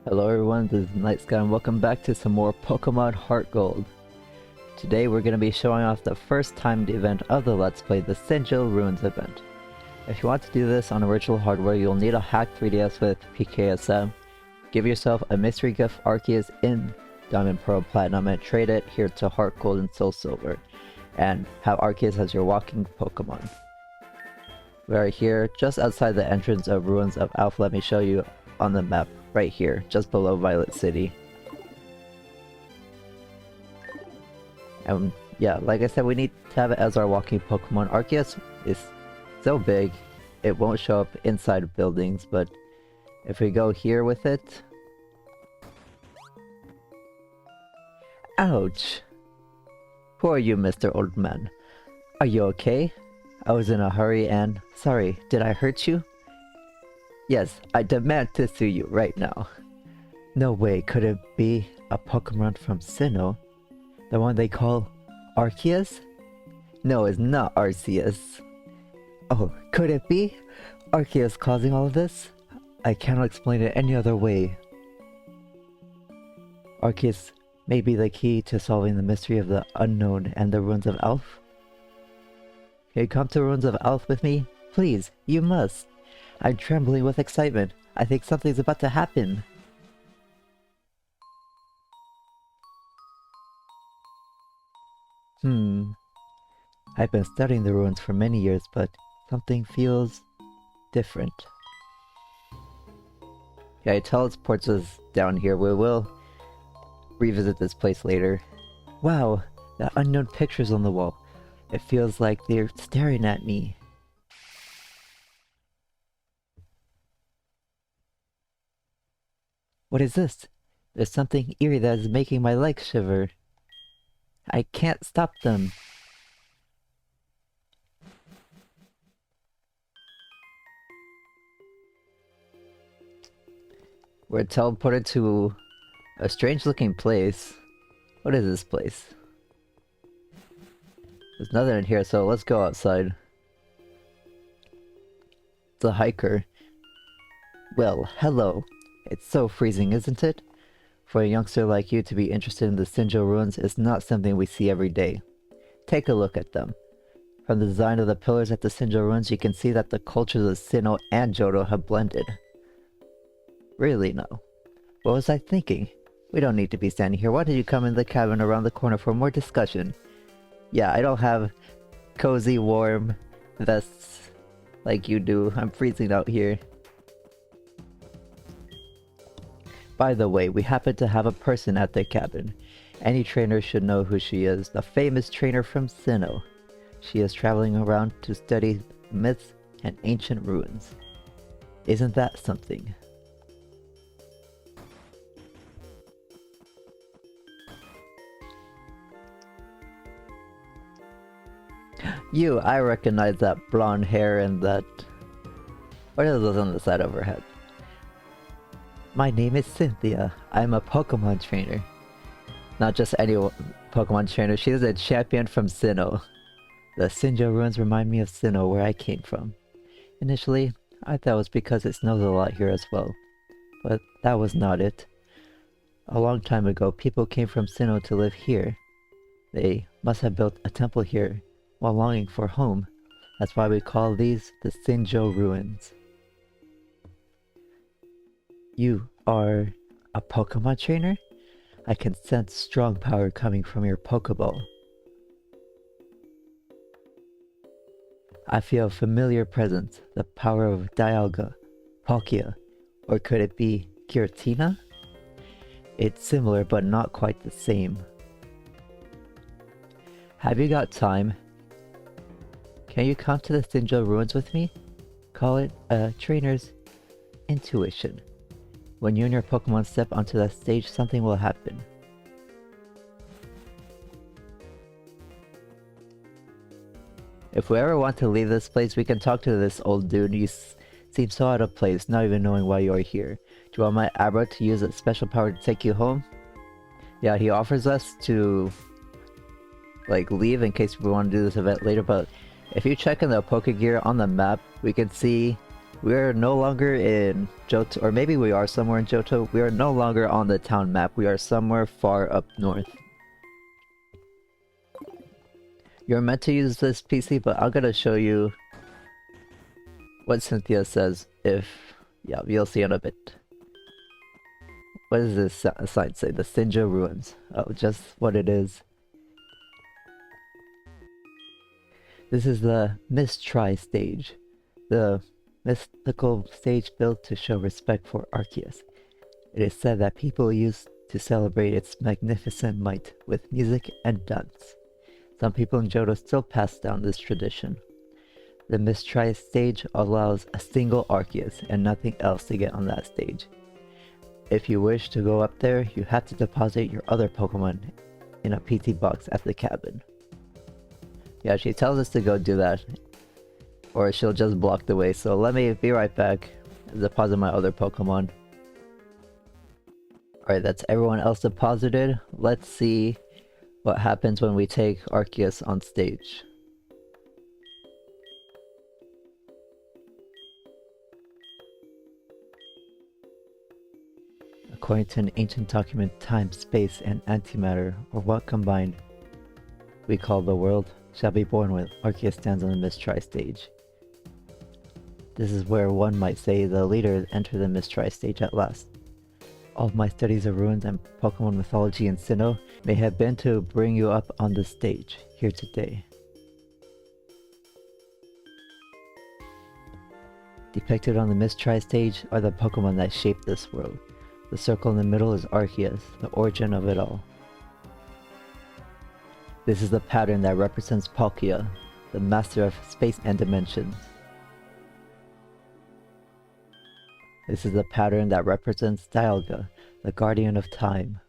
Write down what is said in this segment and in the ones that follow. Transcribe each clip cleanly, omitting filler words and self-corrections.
Hello everyone, this is Night Sky and welcome back to some more Pokemon HeartGold. Today we're going to be showing off the first timed event of the Let's Play, the Sinjoh Ruins event. If you want to do this on original hardware, you'll need a hacked 3DS with PKSM. Give yourself a mystery gift Arceus in Diamond Pearl Platinum and trade it here to HeartGold and SoulSilver. And have Arceus as your walking Pokemon. We are here just outside the entrance of Ruins of Alpha. Let me show you on the map. Right here, just below Violet City. And yeah, like I said, we need to have it as our walking Pokemon. Arceus is so big, it won't show up inside buildings, but if we go here with it... Ouch! Who are you, Mr. Old Man? Are you okay? I was in a hurry and... Sorry, did I hurt you? Yes, I demand to sue you right now. No way, could it be a Pokemon from Sinnoh? The one they call Arceus? No, it's not Arceus. Oh, could it be? Arceus causing all of this? I cannot explain it any other way. Arceus may be the key to solving the mystery of the unknown and the Ruins of Alph. Can you come to Ruins of Alph with me? Please, you must. I'm trembling with excitement. I think something's about to happen. I've been studying the ruins for many years, but something feels different. Yeah, it teleports us down here. We will revisit this place later. Wow, the unknown pictures on the wall. It feels like they're staring at me. What is this? There's something eerie that is making my legs shiver. I can't stop them. We're teleported to a strange looking place. What is this place? There's nothing in here, so let's go outside. It's a hiker. Well, hello. It's so freezing, isn't it? For a youngster like you to be interested in the Sinjoh ruins is not something we see every day. Take a look at them. From the design of the pillars at the Sinjoh ruins, you can see that the cultures of Sinnoh and Johto have blended. Really, no. What was I thinking? We don't need to be standing here. Why don't you come in the cabin around the corner for more discussion? Yeah, I don't have cozy, warm vests like you do. I'm freezing out here. By the way, we happen to have a person at the cabin. Any trainer should know who she is, the famous trainer from Sinnoh. She is traveling around to study myths and ancient ruins. Isn't that something? You, I recognize that blonde hair and that... What is this on the side of her head? My name is Cynthia. I'm a Pokemon trainer. Not just any Pokemon trainer, she is a champion from Sinnoh. The Sinjoh ruins remind me of Sinnoh, where I came from. Initially, I thought it was because it snows a lot here as well. But that was not it. A long time ago, people came from Sinnoh to live here. They must have built a temple here while longing for home. That's why we call these the Sinjoh ruins. You are a Pokemon trainer? I can sense strong power coming from your Pokeball. I feel a familiar presence, the power of Dialga, Palkia, or could it be Giratina? It's similar but not quite the same. Have you got time? Can you come to the Sinjoh ruins with me? Call it a trainer's intuition. When you and your Pokemon step onto that stage, something will happen. If we ever want to leave this place, we can talk to this old dude. You seem so out of place, not even knowing why you are here. Do you want my Abra to use its special power to take you home? Yeah, he offers us to like leave in case we want to do this event later, but if you check in the Pokegear on the map, we can see We are no longer in Johto, or maybe we are somewhere in Johto. We are no longer on the town map. We are somewhere far up north. You're meant to use this PC, but I'm gonna show you what Cynthia says if... yeah, you'll see in a bit. What does this sign say? The Sinjoh Ruins. Oh, just what it is. This is the Mistry stage. The mystical stage built to show respect for Arceus. It is said that people used to celebrate its magnificent might with music and dance. Some people in Johto still pass down this tradition. The Mistry stage allows a single Arceus and nothing else to get on that stage. If you wish to go up there, you have to deposit your other Pokemon in a PT box at the cabin. Yeah, she tells us to go do that, or she'll just block the way, so let me be right back and deposit my other Pokemon. Alright, that's everyone else deposited. Let's see what happens when we take Arceus on stage. According to an ancient document, time, space, and antimatter, or what combined we call the world, shall be born when Arceus stands on the Mistry stage. This is where one might say the leader entered the Mistry stage at last. All of my studies of ruins and Pokemon mythology in Sinnoh may have been to bring you up on this stage, here today. Depicted on the Mistry stage are the Pokemon that shape this world. The circle in the middle is Arceus, the origin of it all. This is the pattern that represents Palkia, the master of space and dimensions. This is the pattern that represents Dialga, the guardian of time.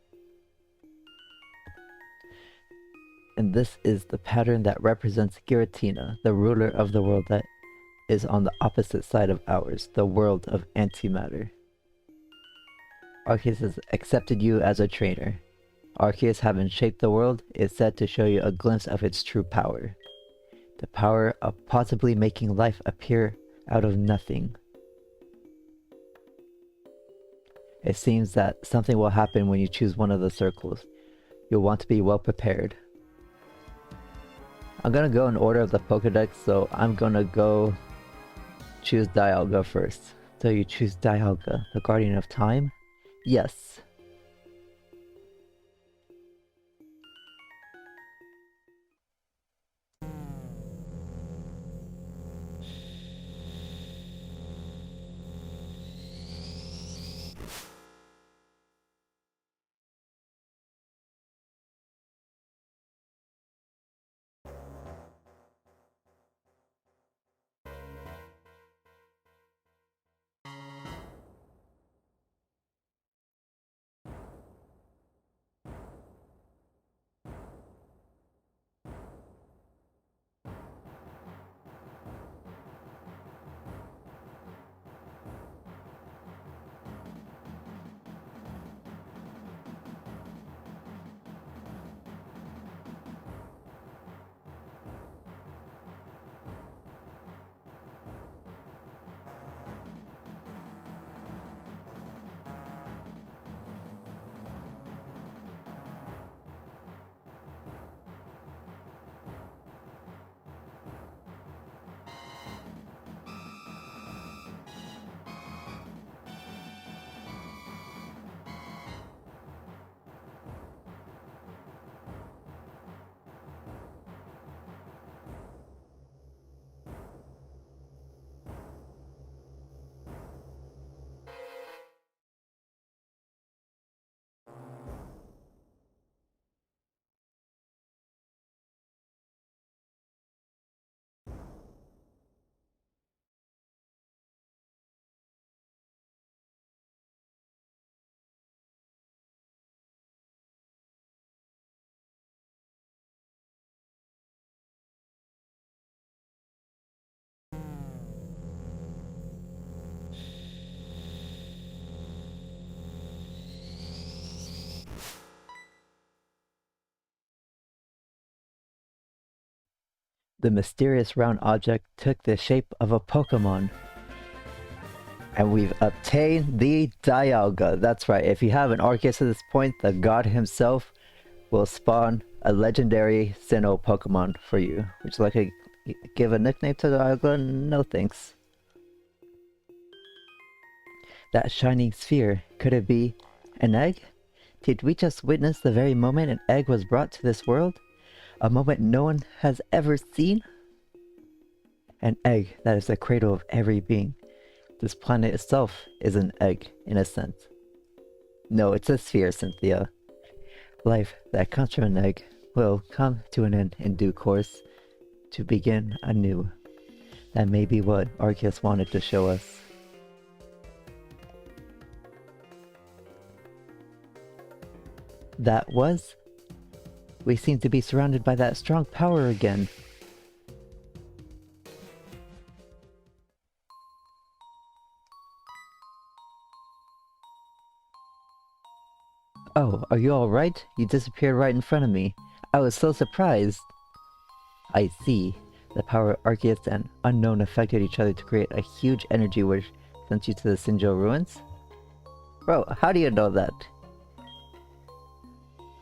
And this is the pattern that represents Giratina, the ruler of the world that is on the opposite side of ours, the world of antimatter. Arceus has accepted you as a trainer. Arceus, having shaped the world, is said to show you a glimpse of its true power. The power of possibly making life appear out of nothing. It seems that something will happen when you choose one of the circles. You'll want to be well prepared. I'm gonna go in order of the Pokédex, so I'm gonna go choose Dialga first. So you choose Dialga, the guardian of time? Yes. The mysterious round object took the shape of a Pokémon. And we've obtained the Dialga. That's right, if you have an Arceus at this point, the god himself will spawn a legendary Sinnoh Pokemon for you. Would you like to give a nickname to Dialga? No thanks. That shining sphere, could it be an egg? Did we just witness the very moment an egg was brought to this world? A moment no one has ever seen? An egg that is the cradle of every being. This planet itself is an egg, in a sense. No, it's a sphere, Cynthia. Life that comes from an egg will come to an end in due course, to begin anew. That may be what Arceus wanted to show us. That was? We seem to be surrounded by that strong power again. Oh, are you alright? You disappeared right in front of me. I was so surprised. I see. The power of Arceus and Unknown affected each other to create a huge energy which sent you to the Sinjoh ruins? Bro, how do you know that?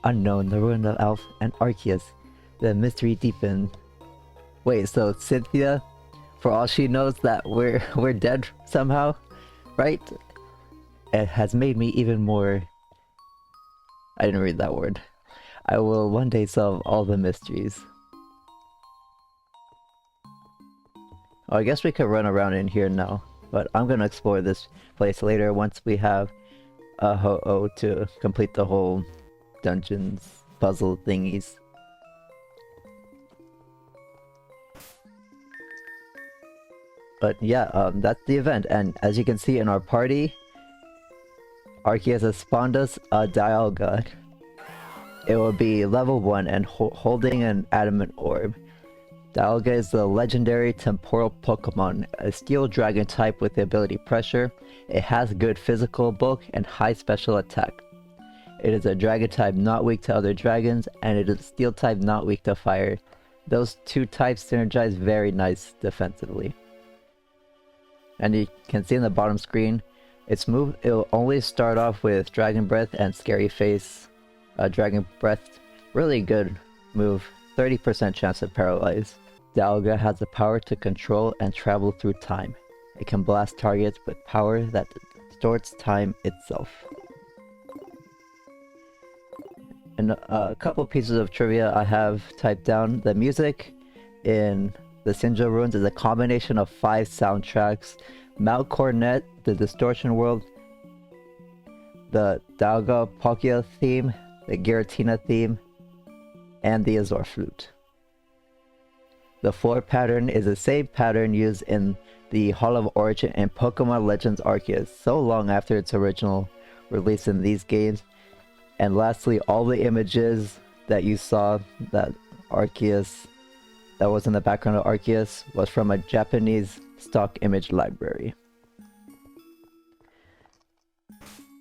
Unknown, the ruin of Alph, and Arceus. The mystery deepened. Wait, so Cynthia, for all she knows that we're dead somehow, right? It has made me even more... I didn't read that word. I will one day solve all the mysteries. Oh, I guess we could run around in here now, but I'm gonna explore this place later once we have a Ho-Oh to complete the whole dungeons, puzzle thingies. But yeah, that's the event, and as you can see in our party, Arceus has spawned us a Dialga. It will be level 1 and holding an adamant orb. Dialga is the legendary temporal Pokemon, a steel dragon type with the ability Pressure. It has good physical bulk and high special attack. It is a dragon type not weak to other dragons, and it is a steel type not weak to fire. Those two types synergize very nice defensively. And you can see in the bottom screen, its move, it'll only start off with Dragon Breath and Scary Face. Dragon Breath, really good move, 30% chance of paralyze. Dialga has the power to control and travel through time. It can blast targets with power that distorts time itself. And a couple pieces of trivia I have typed down. The music in the Sinjoh Ruins is a combination of 5 soundtracks. Mount Cornet, the Distortion World, the Dialga Palkia theme, the Giratina theme, and the Azor Flute. The floor pattern is the same pattern used in the Hall of Origin and Pokemon Legends Arceus, so long after its original release in these games. And lastly, all the images that you saw that Arceus, that was in the background of Arceus, was from a Japanese stock image library.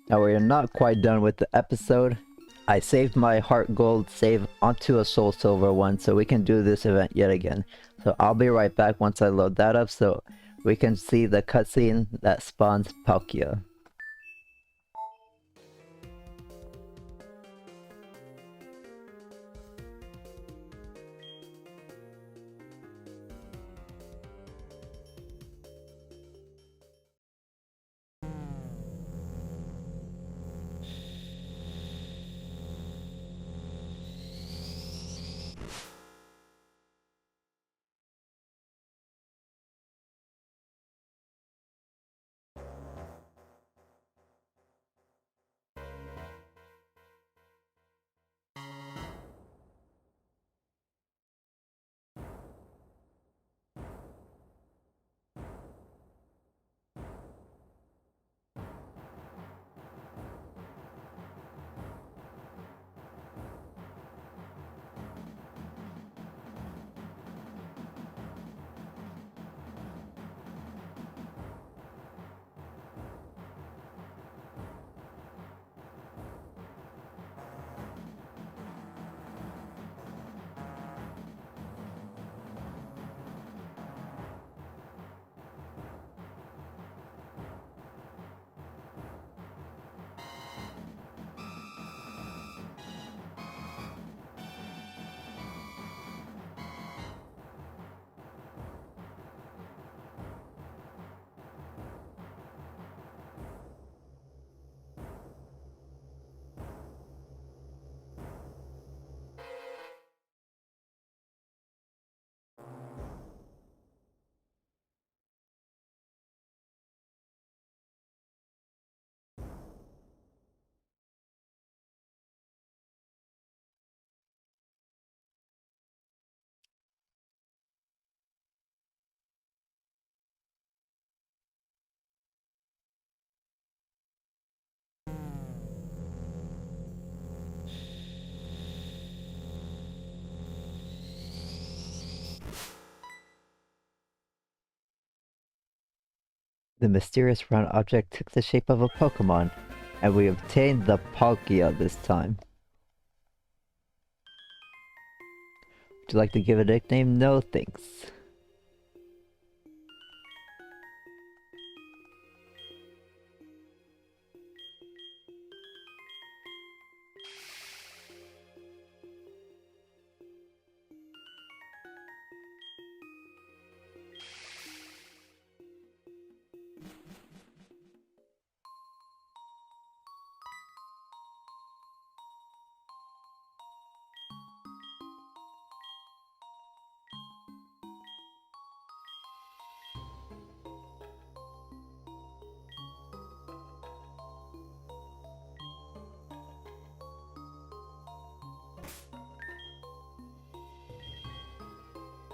Now we're not quite done with the episode. I saved my HeartGold save onto a SoulSilver one so we can do this event yet again. So I'll be right back once I load that up so we can see the cutscene that spawns Palkia. The mysterious round object took the shape of a Pokémon, and we obtained the Palkia this time. Would you like to give a nickname? No thanks.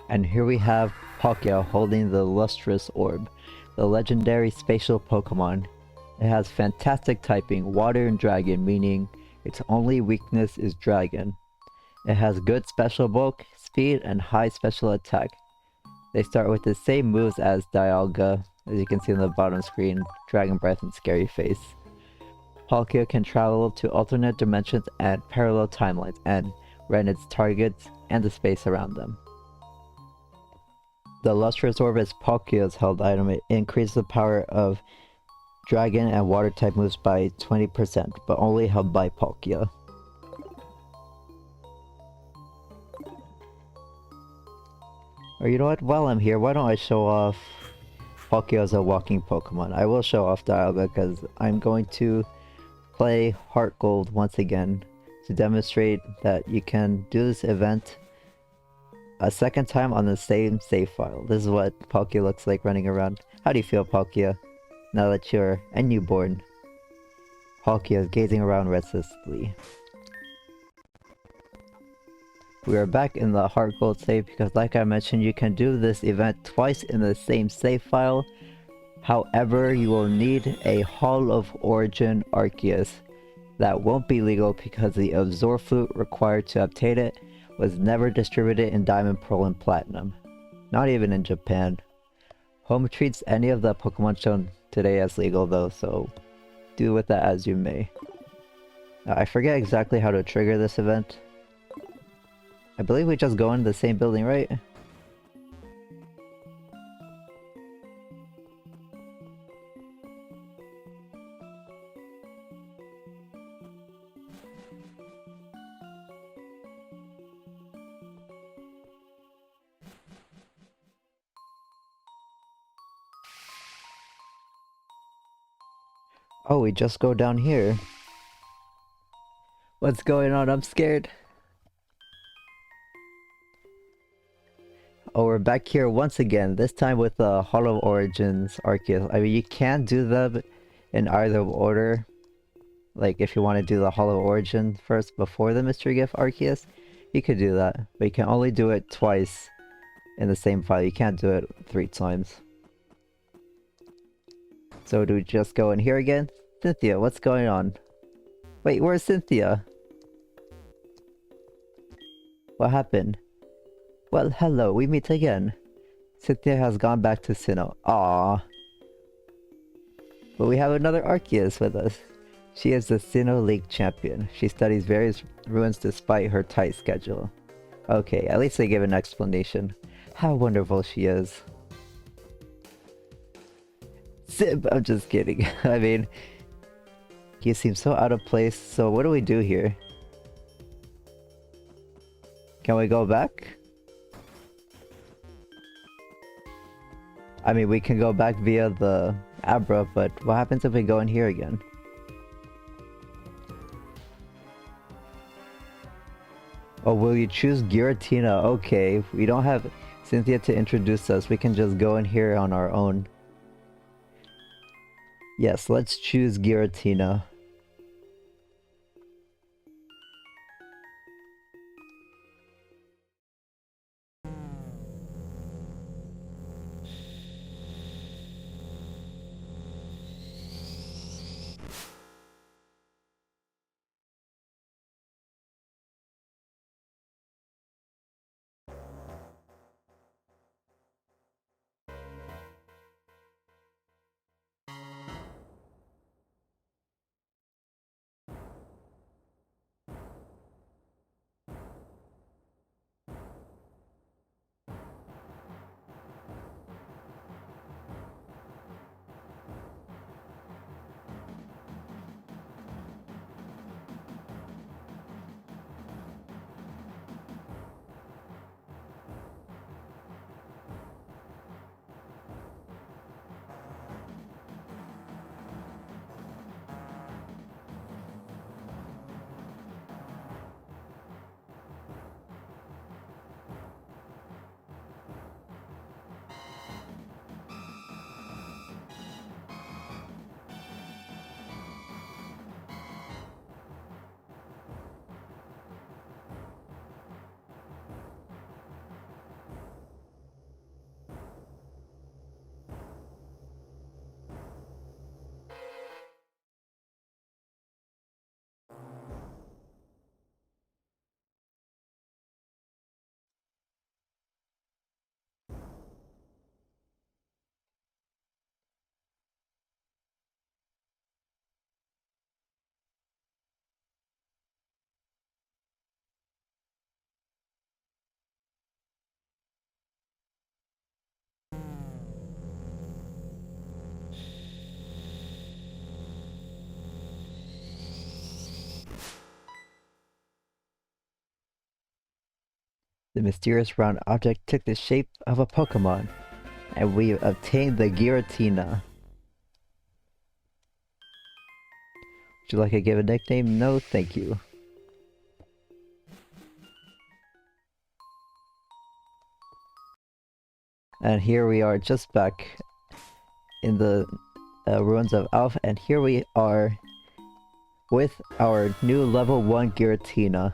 And here we have Palkia holding the lustrous orb, the legendary spatial Pokemon. It has fantastic typing, water and dragon, meaning its only weakness is dragon. It has good special bulk, speed, and high special attack. They start with the same moves as Dialga, as you can see on the bottom screen, Dragon Breath and Scary Face. Palkia can travel to alternate dimensions and parallel timelines and rend its targets and the space around them. The Lustrous Orb is Palkia's held item. It increases the power of Dragon and Water type moves by 20%, but only held by Palkia. Or you know what, while I'm here, why don't I show off Palkia as a walking Pokemon? I will show off Dialga because I'm going to play HeartGold once again to demonstrate that you can do this event a second time on the same save file. This is what Palkia looks like running around. How do you feel, Palkia, now that you're a newborn? Palkia is gazing around restlessly. We are back in the HeartGold save because, like I mentioned, you can do this event twice in the same save file. However, you will need a Hall of Origin Arceus. That won't be legal because the Absorb Flute required to obtain it was never distributed in Diamond, Pearl, and Platinum. Not even in Japan. Home treats any of the Pokemon shown today as legal though, so do with that as you may. Now, I forget exactly how to trigger this event. I believe we just go into the same building, right? Oh, we just go down here. What's going on? I'm scared. Oh, we're back here once again, this time with the Hall of Origins Arceus. I mean, you can do them in either order. Like, if you want to do the Hall of Origin first before the Mystery Gift Arceus, you could do that. But you can only do it twice in the same file. You can't do it 3 times. So do we just go in here again? Cynthia, what's going on? Wait, where's Cynthia? What happened? Well, hello, we meet again. Cynthia has gone back to Sinjoh. Aww. But we have another Arceus with us. She is the Sinjoh League champion. She studies various ruins despite her tight schedule. Okay, at least they give an explanation. How wonderful she is. Sib, I'm just kidding. I mean, you seem so out of place, so what do we do here? Can we go back? I mean, we can go back via the Abra, but what happens if we go in here again? Oh, will you choose Giratina? Okay, we don't have Cynthia to introduce us. We can just go in here on our own. Yes, let's choose Giratina. The mysterious round object took the shape of a Pokémon, and we obtained the Giratina. Would you like to give a nickname? No, thank you. And here we are just back in the ruins of Alpha, and here we are with our new level 1 Giratina.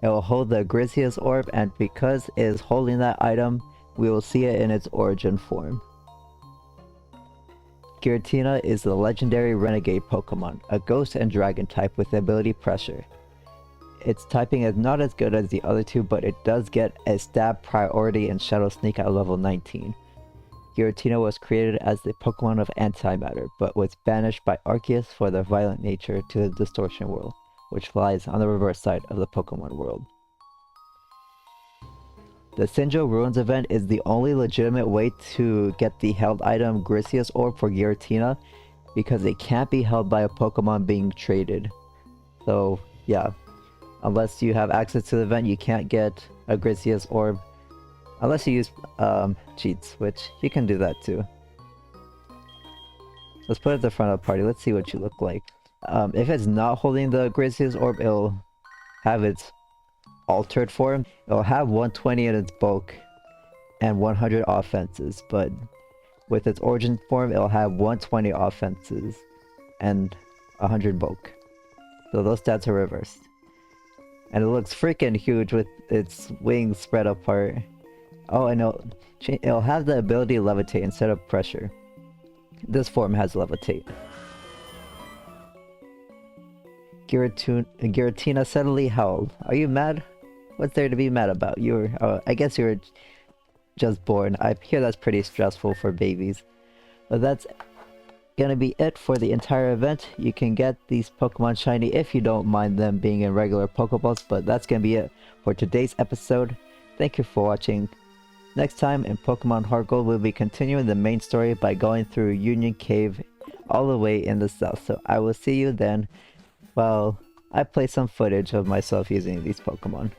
It will hold the Griseous Orb, and because it is holding that item, we will see it in its origin form. Giratina is the legendary renegade Pokemon, a ghost and dragon type with the ability Pressure. Its typing is not as good as the other two, but it does get a stab priority and Shadow Sneak at level 19. Giratina was created as the Pokemon of Antimatter, but was banished by Arceus for their violent nature to the Distortion World, which lies on the reverse side of the Pokemon world. The Sinjoh Ruins event is the only legitimate way to get the held item Griseous Orb for Giratina, because it can't be held by a Pokemon being traded. So yeah, unless you have access to the event, you can't get a Griseous Orb. Unless you use cheats, which you can do that too. Let's put it at the front of the party. Let's see what you look like. If it's not holding the Griseous Orb, it'll have its altered form. It'll have 120 in its bulk and 100 offenses, but with its origin form, it'll have 120 offenses and 100 bulk. So those stats are reversed. And it looks freaking huge with its wings spread apart. Oh, and it'll have the ability Levitate instead of Pressure. This form has Levitate. Giratina suddenly howled. Are you mad? What's there to be mad about? I guess you were just born. I hear that's pretty stressful for babies. But that's gonna be it for the entire event. You can get these Pokemon shiny if you don't mind them being in regular Pokeballs, but that's gonna be it for today's episode. Thank you for watching. Next time in Pokemon HeartGold, we'll be continuing the main story by going through Union Cave all the way in the south. So I will see you then while I play some footage of myself using these Pokemon.